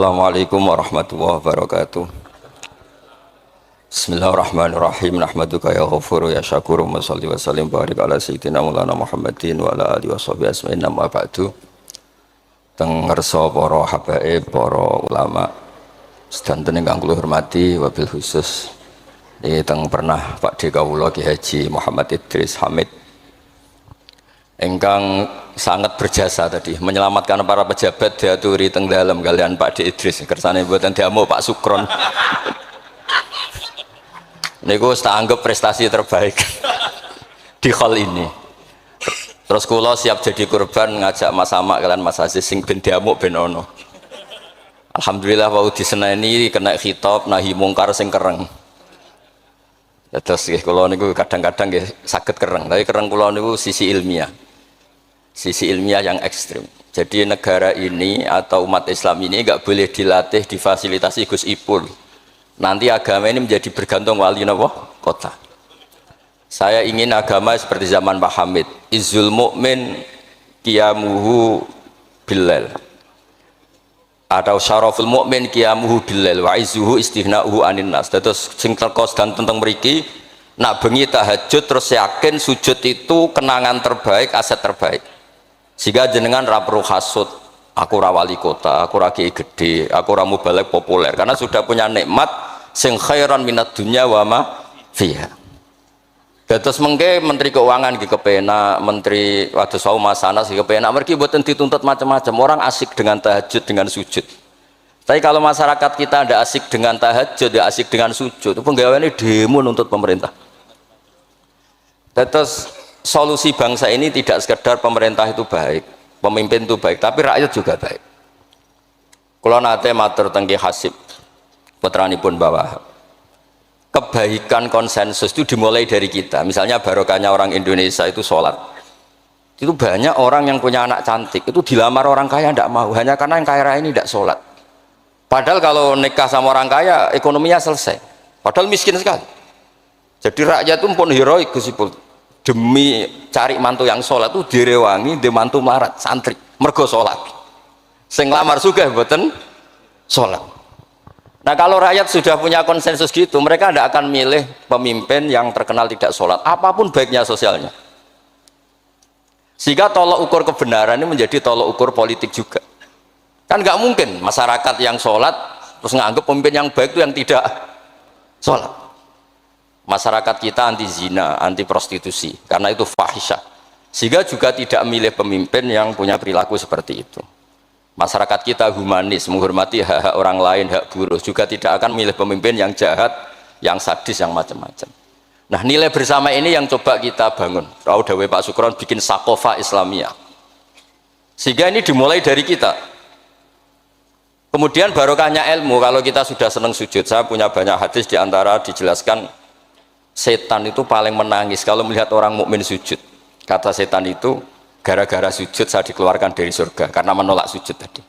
Assalamualaikum warahmatullahi wabarakatuh. Bismillahirrahmanirrahim. Nahmaduka ya ghafuru ya syakuru wa salli wa sallim barik ala sayyidina maulana Muhammadin wa ala alihi wa sahbihi asma'in amma ba'du. Teng ngersa para habaib, para ulama sedanten ingkang kula hormati wabil khusus teng pernah Pak D kawula Ki Haji Muhammad Idris Hamid engkang sangat berjasa tadi menyelamatkan para pejabat diaturi teng dalem kalian Pak D Idris kersane mboten diamuk Pak Sukron niku tak anggap prestasi terbaik di hal ini. Terus kula siap jadi korban ngajak Mas Amak kalian Mas Aziz sing ben diamuk ben ono. Alhamdulillah wau diseneni kena khitab nahi mungkar sing kereng. Terus kula niku kadang-kadang nggih saged kereng, tapi kereng kula niku sisi ilmiah. Sisi ilmiah yang ekstrim. Jadi negara ini atau umat Islam ini enggak boleh dilatih, difasilitasi Gus Ipul. Nanti agama ini menjadi bergantung wali napa? Kota. Saya ingin agama seperti zaman Pak Hamid. Izzul mu'min qiyamuhu billail. Atau syaraful mu'min qiyamuhu billail wa izzuhu istighna'uhu anin nas. Terus sing teko dan tentang mriki nak bengi tahajud terus yakin sujud itu kenangan terbaik, aset terbaik. Sehingga jenengan ra perlu hasud, aku ra wali kota, aku ra kiai gede, aku ra mubalek populer karena sudah punya nikmat sing khairan minad dunya wa ma fiha. Terus mengke menteri keuangan ki kepenak, menteri wados wau masanas ki kepenak mergi mboten dituntut macam-macam, orang asik dengan tahajud dengan sujud. Tapi kalau masyarakat kita ndak asik dengan tahajud, ndak asik dengan sujud, penggaweane demo nuntut pemerintah. Terus solusi bangsa ini tidak sekedar pemerintah itu baik, pemimpin itu baik, tapi rakyat juga baik. Kula nate matur teng Ki Hasib putranipun bawah. Kebaikan konsensus itu dimulai dari kita. Misalnya barokahnya orang Indonesia itu sholat. Itu banyak orang yang punya anak cantik itu dilamar orang kaya tidak mau hanya karena yang kaya raya ini tidak sholat. Padahal kalau nikah sama orang kaya ekonominya selesai. Padahal miskin sekali. Jadi rakyat itu pun heroik Gus Ipul. Demi cari mantu yang sholat itu direwangi di mantu melarat santri mergo sholat. Sing lamar sugih mboten sholat. Nah kalau rakyat sudah punya konsensus gitu, mereka tidak akan milih pemimpin yang terkenal tidak sholat, apapun baiknya sosialnya. Sehingga tolok ukur kebenaran ini menjadi tolok ukur politik juga. Kan nggak mungkin masyarakat yang sholat terus nganggap pemimpin yang baik itu yang tidak sholat. Masyarakat kita anti zina, anti prostitusi, karena itu fahisyah. Sehingga juga tidak milih pemimpin yang punya perilaku seperti itu. Masyarakat kita humanis, menghormati hak-hak orang lain, hak buruh, juga tidak akan milih pemimpin yang jahat, yang sadis, yang macam-macam. Nah nilai bersama ini yang coba kita bangun. Tahu dawuh Pak Sukron bikin sakofa Islamiyah. Sehingga ini dimulai dari kita. Kemudian barokahnya ilmu, kalau kita sudah senang sujud, saya punya banyak hadis diantara dijelaskan setan itu paling menangis kalau melihat orang mukmin sujud. Kata setan itu, gara-gara sujud saya dikeluarkan dari surga karena menolak sujud tadi.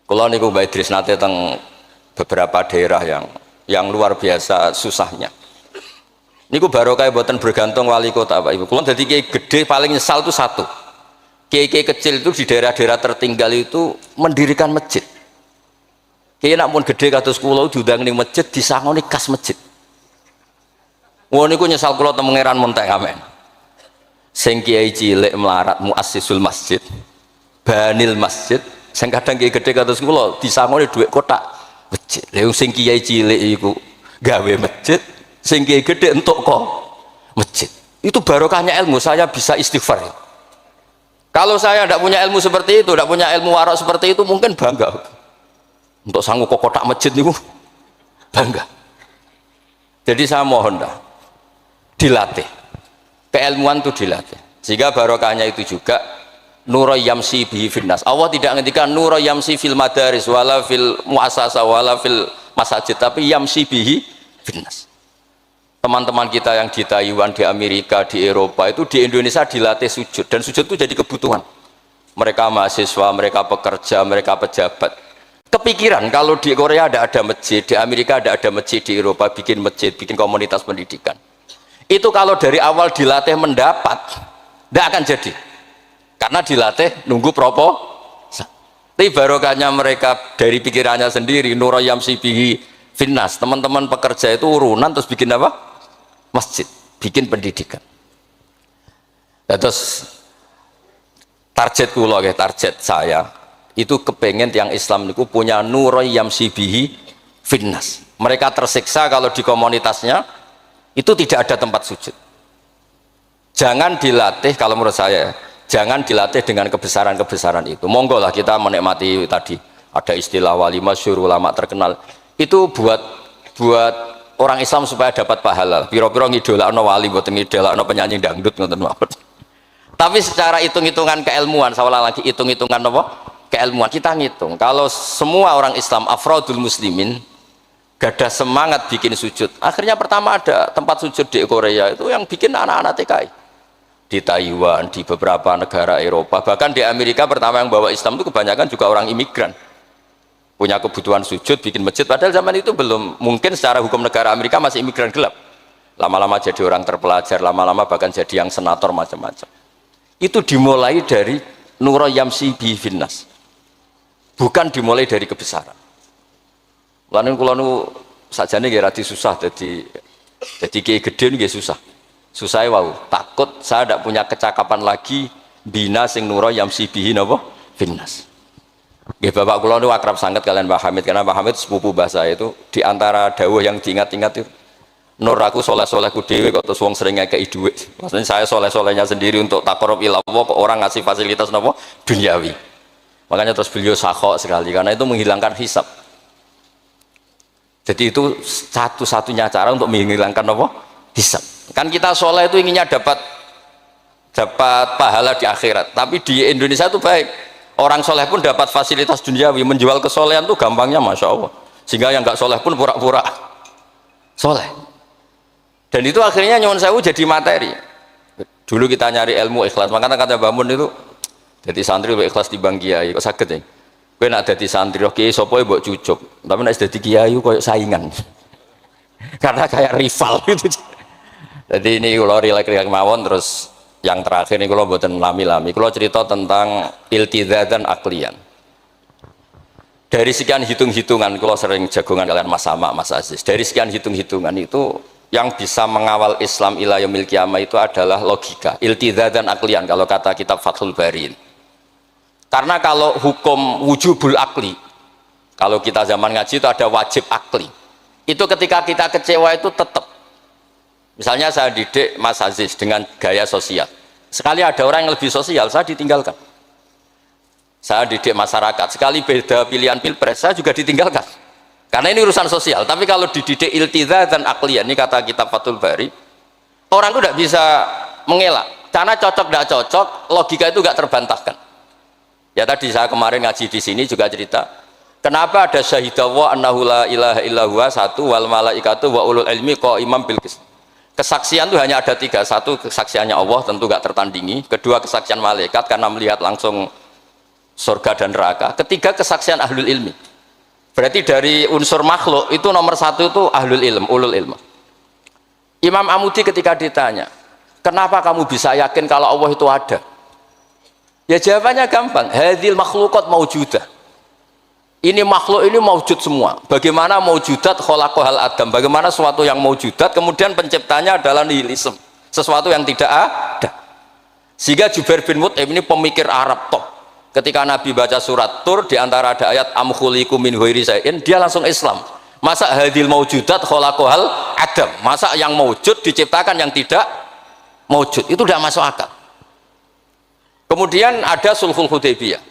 Kalau niku Mbak Idris nate teng beberapa daerah yang luar biasa susahnya. Niku barokah boten bergantung wali kota Pak Ibu. Kalau jadi kiai gede paling nyesal itu satu. Kiai-kiai kecil itu di daerah-daerah tertinggal itu mendirikan masjid. Kiai nak pun gede kados kula diundang ning masjid disangoni kas masjid. Wong niku nyesal kula teng Pangeran Montek amen. Sing kiai cilik melarat muassisul masjid banil masjid sing kadang kiai gede kados kula disangoni dhuwit kotak masjid. Lha sing kiai cilik iku gawe masjid, sing kiai gede entuk kok masjid. Itu barokahnya ilmu, saya bisa istighfar. Kalau saya tidak punya ilmu seperti itu, tidak punya ilmu warok seperti itu mungkin bangga. Untuk sanggup kok kotak masjid niku bangga. Jadi saya mohon dah dilatih. Keilmuan itu dilatih sehingga barokahnya itu juga nura yamsi bihi finnas. Allah tidak ngendikan nura yamsi fil madaris wala fil muasasa wala fil masajid, tapi yamsi bihi finnas. Teman-teman kita yang di Taiwan, di Amerika, di Eropa itu di Indonesia dilatih sujud, dan sujud itu jadi kebutuhan mereka mahasiswa, mereka pekerja, mereka pejabat. Kepikiran kalau di Korea ada masjid, di Amerika ada masjid, di Eropa bikin masjid, bikin komunitas pendidikan. Itu kalau dari awal dilatih mendapat, tidak akan jadi. Karena dilatih nunggu Tapi barokahnya mereka dari pikirannya sendiri, nura yamsi bihi finnas. Teman-teman pekerja itu urunan terus bikin apa? Masjid, bikin pendidikan. Nah, terus target kula, target saya itu kepengen tiang Islam niku punya nura yamsi bihi finnas. Mereka tersiksa kalau di komunitasnya itu tidak ada tempat sujud. Jangan dilatih, kalau menurut saya, jangan dilatih dengan kebesaran-kebesaran itu. Monggo lah kita menikmati tadi ada istilah wali masyhur, ulama terkenal. Itu buat orang Islam supaya dapat pahala. Piro-piro ngidolakno wali, mboten ngidolakno penyanyi dangdut ngoten mawon. Tapi secara hitung-hitungan keilmuan, saya ulang lagi, hitung-hitungan apa? Keilmuan. Kita ngitung, kalau semua orang Islam afrodul muslimin gadah semangat bikin sujud, akhirnya pertama ada tempat sujud di Korea itu yang bikin anak-anak TKI, di Taiwan, di beberapa negara Eropa, bahkan di Amerika pertama yang bawa Islam itu kebanyakan juga orang imigran, punya kebutuhan sujud bikin masjid, padahal zaman itu belum mungkin secara hukum negara Amerika, masih imigran gelap, lama-lama jadi orang terpelajar, lama-lama bahkan jadi yang senator macam-macam. Itu dimulai dari nura yamsi bi finnas, bukan dimulai dari kebesaran. Lalu kalau nu sajane nggih radi susah, jadi kiai gede nggih susah. Susahnya wow, takut saya tidak punya kecakapan lagi bina sing nura yamsi bihi napa finnas. Nggih bapak kula nu akrab sangat kalian Pak Hamid, karena Pak Hamid sepupu mbah saya itu di antara dawuh yang diingat-ingat itu nur aku soleh-solehku dewe kok terus wong sering ngekeki dhuwit. Maksudnya saya soleh-solehnya sendiri untuk taqarrub ila Allah kok orang ngasih fasilitas napa duniawi. Makanya terus beliau sakhok sekali karena itu menghilangkan hisab. Jadi itu satu-satunya cara untuk menghilangkan apa? Hisab. Kan kita soleh itu inginnya dapat pahala di akhirat. Tapi di Indonesia itu baik. Orang soleh pun dapat fasilitas duniawi. Menjual kesolehan itu gampangnya Masya Allah. Sehingga yang nggak soleh pun pura-pura soleh. Dan itu akhirnya nyuwun sewu jadi materi. Dulu kita nyari ilmu ikhlas. Makanya kata Mbah Mun itu, jadi santri lebih ikhlas di Bang Kiai. Kok sakit ya? Kowe nak dadi santri oke sapa mbok cucuk, tapi nek dadi kiai koyo saingan. Karena kayak rival gitu. Jadi ini kula rilek-rilek mawon, terus yang terakhir ini kula mboten lami-lami. Kula cerita tentang iltizatan aklian. Dari sekian hitung-hitungan, kula sering jagongan kalian Mas Sama, Mas Aziz. Dari sekian hitung-hitungan itu yang bisa mengawal Islam ila yaumil qiyamah itu adalah logika, iltizatan aklian kalau kata kitab Fathul Bari. Karena kalau hukum wujubul akli, kalau kita zaman ngaji itu ada wajib akli, itu ketika kita kecewa itu tetap, misalnya saya didik Mas Aziz dengan gaya sosial, sekali ada orang yang lebih sosial saya ditinggalkan. Saya didik masyarakat, sekali beda pilihan pilpres saya juga ditinggalkan, karena ini urusan sosial. Tapi kalau dididik iltizatan aklian, ini kata kitab Fathul Bari, orang itu tidak bisa mengelak, karena cocok tidak cocok, logika itu tidak terbantahkan. Ya tadi saya kemarin ngaji di sini juga cerita, kenapa ada syahidawa annahu la ilaha illallah satu wal malaikatu wa ulul ilmi qaimam bil qist. Kesaksian itu hanya ada tiga, satu kesaksiannya Allah tentu gak tertandingi, kedua kesaksian malaikat karena melihat langsung surga dan neraka, ketiga kesaksian ahlul ilmi. Berarti dari unsur makhluk itu nomor satu itu ahlul ilm, ulul ilm. Imam Amudi ketika ditanya, kenapa kamu bisa yakin kalau Allah itu ada? Ya jawabannya gampang, hadhil makhluqat maujudah. Ini makhluk ini maujud semua. Bagaimana maujudat khalaqahal adam? Bagaimana sesuatu yang maujudat kemudian penciptanya adalah nihilisme, sesuatu yang tidak ada. Sehingga Jubair bin Mut'im ini pemikir Arab top. Ketika Nabi baca surat Tur di antara ada ayat am khuliqu min ghairi syai'in, dia langsung Islam. Masa hadhil maujudat khalaqahal adam? Masa yang maujud diciptakan yang tidak maujud? Itu tidak masuk akal. Kemudian ada Sulhul Hudaybiyah.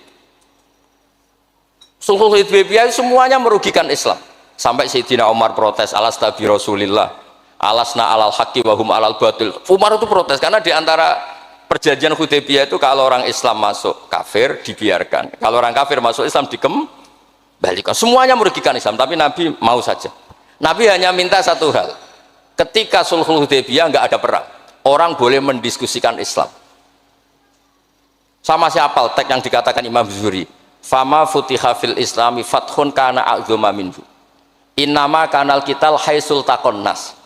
Sulhul Hudaybiyah semuanya merugikan Islam. Sampai Sayyidina Umar protes, alasta bi Rasulillah, alasna alal haqqi wa hum alal batil. Umar itu protes karena di antara perjanjian Hudaybiyah itu kalau orang Islam masuk kafir dibiarkan, kalau orang kafir masuk Islam dikembalikan. Semuanya merugikan Islam, tapi Nabi mau saja. Nabi hanya minta satu hal. Ketika Sulhul Hudaybiyah nggak ada perang, orang boleh mendiskusikan Islam. Sama siapa teks yang dikatakan Imam Zuhri, fama futiha fil islami fathun kana a'zuma minhu, innama kanal kital haisul takon nas,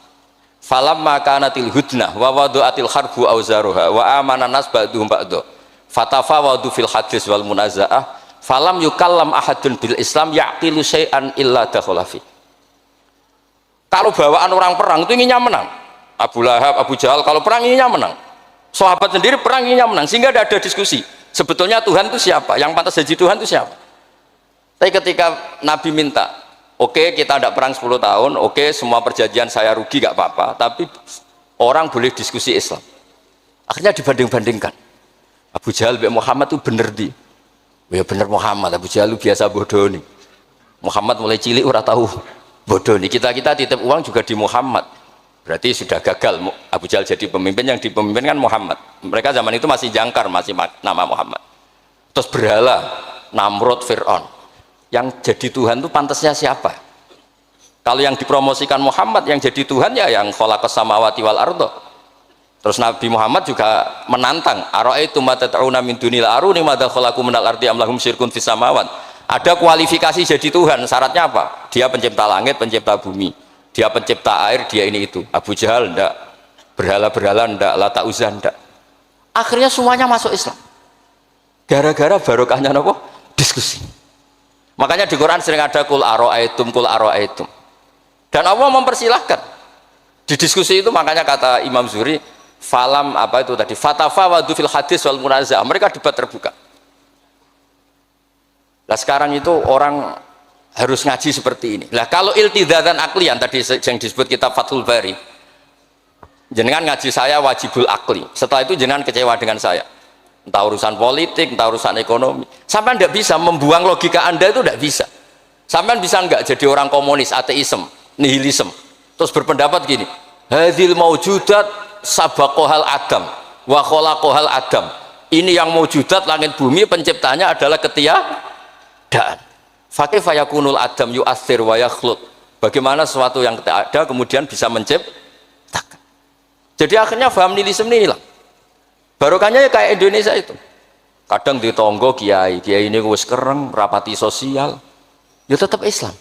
falamma kanatil hudnah wa wadu'atil harbu auzaruha wa amana nas ba'duhum ba'du fatafawadu fil hadis wal munaza'ah falam yukallam ahadun bil Islam yaqilu syai'an illa dakhala fi. Kalau bawaan orang perang itu inginnya menang. Abu Lahab, Abu Jahal kalau perang inginnya menang. Sahabat sendiri perang inginnya menang sehingga tidak ada diskusi. Sebetulnya Tuhan itu siapa? Yang pantas jadi Tuhan itu siapa? Tapi ketika Nabi minta, oke, kita tidak perang 10 tahun, oke, semua perjanjian saya rugi gak apa-apa, tapi orang boleh diskusi Islam. Akhirnya dibanding-bandingkan. Abu Jahal bin Muhammad itu bener di. Ya bener Muhammad, Abu Jahal biasa bodoh nih. Muhammad mulai cilik ora tahu bodoh nih. Kita titip uang juga di Muhammad. Berarti sudah gagal Abu Jahal jadi pemimpin, yang dipemimpinkan Muhammad. Mereka zaman itu masih jangkar, masih nama Muhammad. Terus berhala Namrud, Fir'aun. Yang jadi Tuhan itu pantasnya siapa? Kalau yang dipromosikan Muhammad, yang jadi Tuhan ya yang khalaqas samawati wal ardo. Terus Nabi Muhammad juga menantang, ara'aitum ma tad'una min dunil aruni madza khalaqu minal ardi am lahum syirkun fis samawat. Ada kualifikasi jadi Tuhan, syaratnya apa? Dia pencipta langit, pencipta bumi. Dia pencipta air, dia ini itu. Abu Jahal ndak, berhala-berhala ndak, Lata Uzza ndak. Akhirnya semuanya masuk Islam. Gara-gara barokahnya apa? Diskusi. Makanya di Quran sering ada kul ara'aitum, kul ara'aitum. Dan Allah mempersilahkan. Di diskusi itu makanya kata Imam Zuhri, falam apa itu tadi? Fatafawadu fil hadis wal munazah. Mereka debat terbuka. Nah sekarang itu orang harus ngaji seperti ini. Lah kalau iltidatan aklian tadi yang disebut kitab Fathul Bari, jenengan ngaji saya wajibul akli. Setelah itu jenengan kecewa dengan saya. Entah urusan politik, entah urusan ekonomi. Sampai tidak bisa membuang logika Anda itu tidak bisa. Sampai bisa enggak jadi orang komunis, ateisme, nihilisme. Terus berpendapat gini, hadhil maujudat sabaqohal adam wa khalaqohal adam. Ini yang maujudat langit bumi penciptanya adalah ketiadaan. Fakih fayakunul adam yu'athir wa yakhlut. Bagaimana sesuatu yang tidak ada kemudian bisa menciptakan. Jadi akhirnya paham nihilisme ini hilang. Barokahnya ya kayak Indonesia itu. Kadang di tonggo kiai ini wis kereng, rapati sosial. Ya tetap Islam.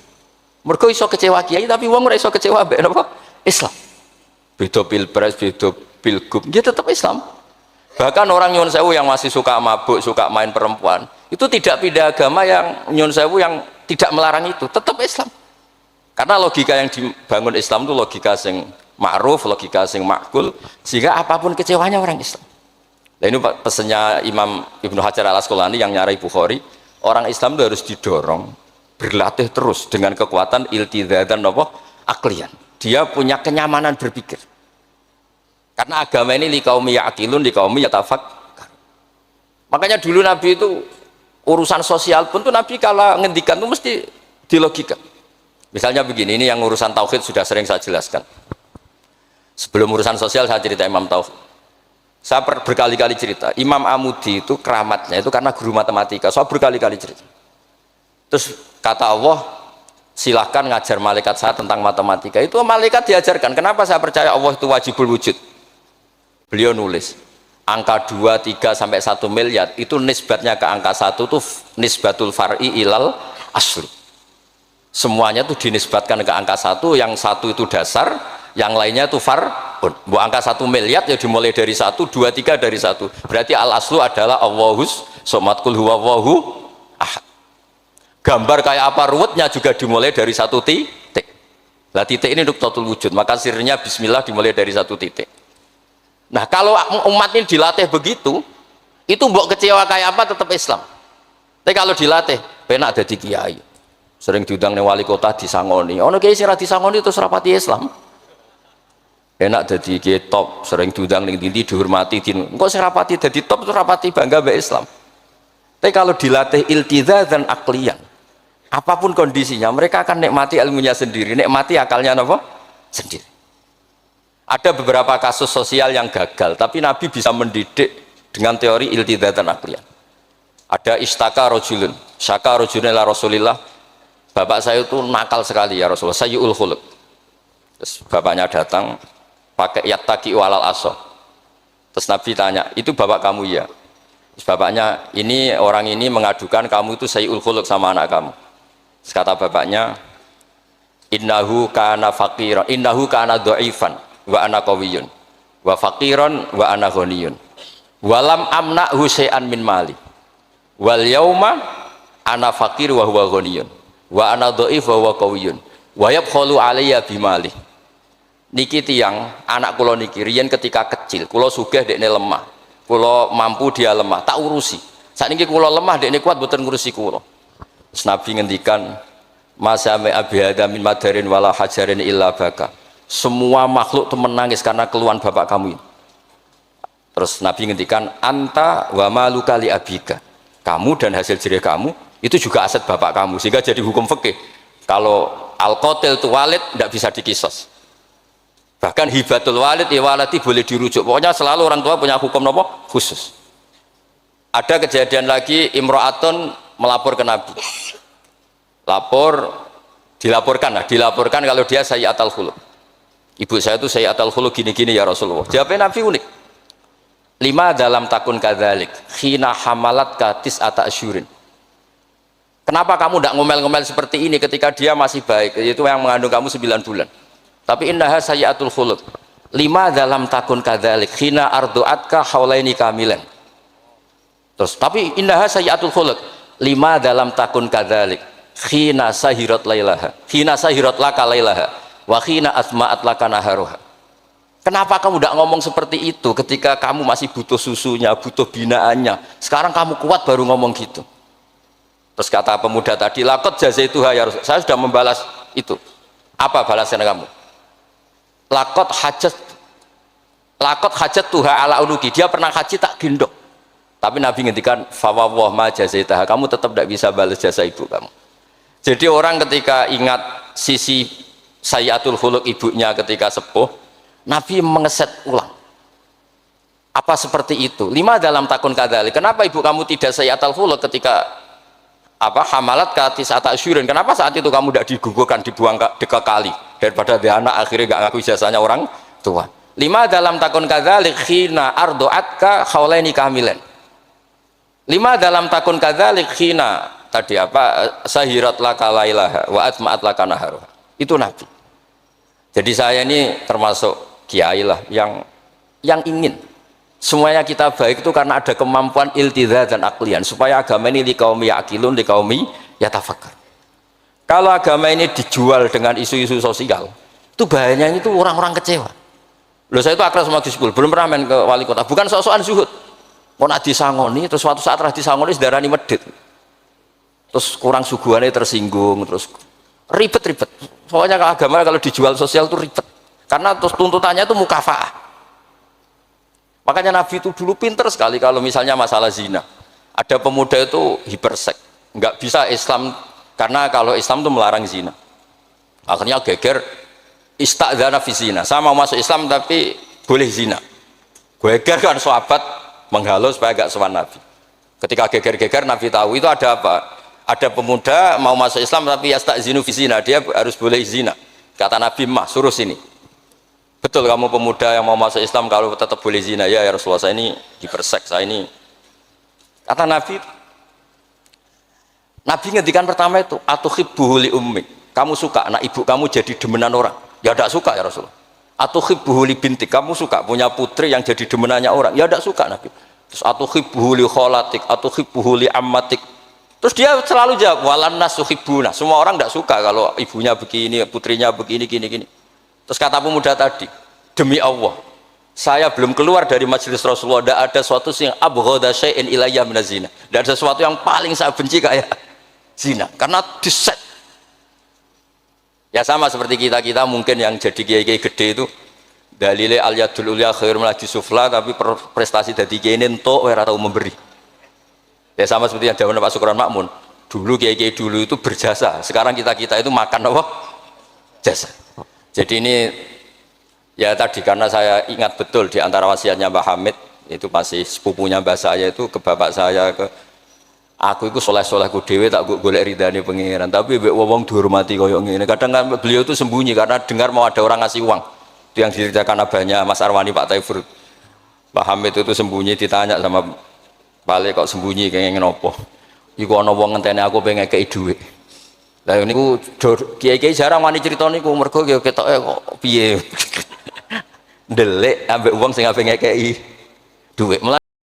Mergo iso kecewa kiai tapi wong ora iso kecewa mbek napa? Islam. Beda pilpres, beda pilgub, dia tetap Islam. Bahkan orang nyun sewu yang masih suka mabuk, suka main perempuan, itu tidak pindah agama yang nyun sewu yang tidak melarang itu, tetap Islam. Karena logika yang dibangun Islam itu logika sing ma'ruf, logika sing makul, sehingga apapun kecewanya orang Islam. Nah ini pesannya Imam Ibnu Hajar al-Asqalani yang nyarai Bukhari, orang Islam itu harus didorong berlatih terus dengan kekuatan iltidatan apa? Aklian. Dia punya kenyamanan berpikir. Karena agama ini liqaumi ya'qilun, liqaumi yatafakkar. Makanya dulu Nabi itu urusan sosial pun tuh Nabi kalau ngendikan tuh mesti dilogika. Misalnya begini, ini yang urusan tauhid sudah sering saya jelaskan. Sebelum urusan sosial saya cerita Imam Tauhid. Saya berkali-kali cerita, Imam Amudi itu keramatnya itu karena guru matematika. Saya berkali-kali cerita. Terus kata Allah, silahkan ngajar malaikat saya tentang matematika. Itu malaikat diajarkan. Kenapa saya percaya Allah itu wajibul wujud? Beliau nulis angka 2, 3 sampai 1 miliar itu nisbatnya ke angka 1 itu nisbatul far'i ilal asli. Semuanya itu dinisbatkan ke angka 1, yang 1 itu dasar, yang lainnya itu far'un. Angka 1 miliar ya dimulai dari 1, 2, 3 dari 1. Berarti al aslu adalah Allahus somad kul huwallahu ahad. Gambar kayak apa ruwetnya juga dimulai dari 1 titik. Lah titik ini nuktatul wujud, maka sirnya bismillah dimulai dari 1 titik. Nah kalau umat ini dilatih begitu, itu mbok kecewa kayak apa tetap Islam. Tapi kalau dilatih, penak jadi kiai. Sering diundang nih wali kota disangoni. Ono kiai sira disangoni terus rapati Islam. Enak jadi kiai top, sering diundang nih dinti dihormati. Engkau serapati jadi top terus rapati bangga be Islam. Tapi kalau dilatih iltizatan aklian, apapun kondisinya, mereka akan nikmati ilmunya sendiri, nikmati akalnya apa? Sendiri. Ada beberapa kasus sosial yang gagal, tapi Nabi bisa mendidik dengan teori iltizatan aklian. Ada istaka rojulun, syaka rojulun ila Rasulillah, bapak saya itu nakal sekali ya Rasulullah, sayyul khuluq. Terus bapaknya datang pakai yattaki walal aso. Terus Nabi tanya, itu bapak kamu ya? Terus bapaknya, ini orang ini mengadukan kamu itu sayyul khuluq sama anak kamu. Terus kata bapaknya, innahu kana faqiran, innahu kana dhaifan wa ana qawiyun wa faqiran wa ana ghaniyun walam amna'hu syai'an min mali wal yauma ana fakir wa huwa ghaniyun wa ana dhaif wa huwa qawiyyun wa yabkhalu alayya bimali. Niki tiyang anak kula niki riyen ketika kecil kula sugih dekne lemah, kula mampu dia lemah, tak urusi. Sakniki kula lemah dekne kuat mboten ngurusi kula. Terus Nabi ngendikan masame abi hadza min madarin wala hajarin illa baka. Semua makhluk itu menangis karena keluhan bapak kamu ini. Terus Nabi ngendikan anta wa maluka li abika. Kamu dan hasil jerih kamu itu juga aset bapak kamu, sehingga jadi hukum fikih. Kalau al-qatil itu walid tidak bisa dikisos. Bahkan hibatul walid ya waladi boleh dirujuk. Pokoknya selalu orang tua punya hukum apa? Khusus. Ada kejadian lagi imro'atun melapor ke Nabi. Dilaporkan kalau dia sayyi'atul khuluq. Ibu saya itu sayyi'atul khuluq gini-gini ya Rasulullah. Jawabnya Nabi unik. 5 dalam takun kadzalik khina hamalat katis ata asyurin. Kenapa kamu tidak ngomel-ngomel seperti ini ketika dia masih baik? Itu yang mengandung kamu 9 bulan. Tapi innaha sayyi'atul khuluq. 5 dalam takun kadzalik khina ardu'atka haulaini kamilan. Terus tapi innaha sayyi'atul khuluq. 5 dalam takun kadzalik khina sahirat lailaha. Khina sahirat laka lailaha wa khina asma'at laka naharuha. Kenapa kamu tidak ngomong seperti itu ketika kamu masih butuh susunya, butuh binaannya? Sekarang kamu kuat baru ngomong gitu. Terus kata pemuda tadi, laqad jazaituha ya Rasul. Saya sudah membalas itu. Apa balasan kamu? Lakot hajat tuha ala unuki. Dia pernah haji tak gendong. Tapi Nabi ngendikan fawwah ma jazaitaha. Kamu tetap tidak bisa balas jasa ibu kamu. Jadi orang ketika ingat sisi sayyi'atul khuluq ibunya ketika sepuh, Nabi mengeset ulang. Apa seperti itu? 5 dalam takun kadzalik. Kenapa ibu kamu tidak sayyi'atul khuluq ketika hamalat katis ata asyurin? Kenapa saat itu kamu tidak digugurkan, dibuang ke kali? Daripada dia anak akhirnya gak ngaku ijazahnya orang tua. 5 dalam takun kadzalik khina ardu'atka haulaini kamilan. 5 dalam takun kadzalik khina tadi sahirat laka lailaha wa atma'at laka naharuha. Itu Nabi. Jadi saya ini termasuk kiai lah yang ingin semuanya kita baik itu karena ada kemampuan iltidha dan aklian supaya agama ini liqaumi ya'qilun liqaumi yatafakkar. Kalau agama ini dijual dengan isu-isu sosial, itu bahayanya itu orang-orang kecewa. Loh, saya itu akrab sama Gus Pul, belum pernah main ke wali kota. Bukan soal zuhud. Mau nak disangoni, terus suatu saat rah disangoni sedarani medit. Terus kurang suguhannya tersinggung, terus ribet-ribet. Pokoknya agama kalau dijual sosial itu ribet. Karena terus tuntutannya itu mukafaah. Makanya Nabi itu dulu pinter sekali kalau misalnya masalah zina. Ada pemuda itu hiperseks, nggak bisa Islam. Karena kalau Islam itu melarang zina. Akhirnya geger istadzana fi zina. Saya mau masuk Islam tapi boleh zina. Geger kan sahabat menghalau supaya gak sowan Nabi. Ketika geger-geger Nabi tahu itu ada apa? Ada pemuda mau masuk Islam tapi yastadzinu fi zina, dia harus boleh zina. Kata Nabi, "Mah, suruh sini." Betul kamu pemuda yang mau masuk Islam kalau tetap boleh zina? Ya Rasulullah, saya ini hiperseks, saya ini. Kata Nabi ngendikan pertama itu atuhibbuhu li ummik. Kamu suka anak ibu kamu jadi demenan orang? Ya tidak suka ya Rasulullah. Atuhibbuhu li bintik. Kamu suka punya putri yang jadi demenannya orang? Ya tidak suka Nabi. Terus atuhibbuhu li kholatik, atuhibbuhu li ammatik. Terus dia selalu jawab walan nasuhibbuna. Semua orang tidak suka kalau ibunya begini, putrinya begini, gini. Terus kata pemuda tadi, demi Allah, saya belum keluar dari majelis Rasulullah, tidak ada sesuatu yang abghadha syai'in ilayya minaz zina. Tidak ada sesuatu yang paling saya benci kayak zina, karena diset. Ya sama seperti kita mungkin yang jadi kiai-kiai gede itu dalile al yadul ulya khairul min sufla, tapi prestasi dadi kiai entuk ora tau memberi. Ya sama seperti yang dawuh Pak Sukron Makmun, dulu kiai-kiai dulu itu berjasa, sekarang kita itu makan apa? Jasa. Jadi ini ya tadi karena saya ingat betul di antara wasiatnya Mbah Hamid, itu masih sepupunya mbah saya itu ke bapak saya, ke aku itu soleh-solehku dewe tak golek ridane pangeran, tapi mbek wong dihormati koyo ngene. Kadang kan beliau itu sembunyi karena dengar mau ada orang ngasih uang. Itu yang diceritakan abahnya Mas Arwani Pak Taifur. Pak Hamid itu sembunyi, ditanya sama Pale, kok sembunyi kayak ngopo? Iku ana wong ngenteni aku pengen ngekeki dhuwit. Lah niku kiai-kiai jarang wani crita niku mergo ketoke kok piye. Ndelik ambek wong sing ape ngekeki dhuwit.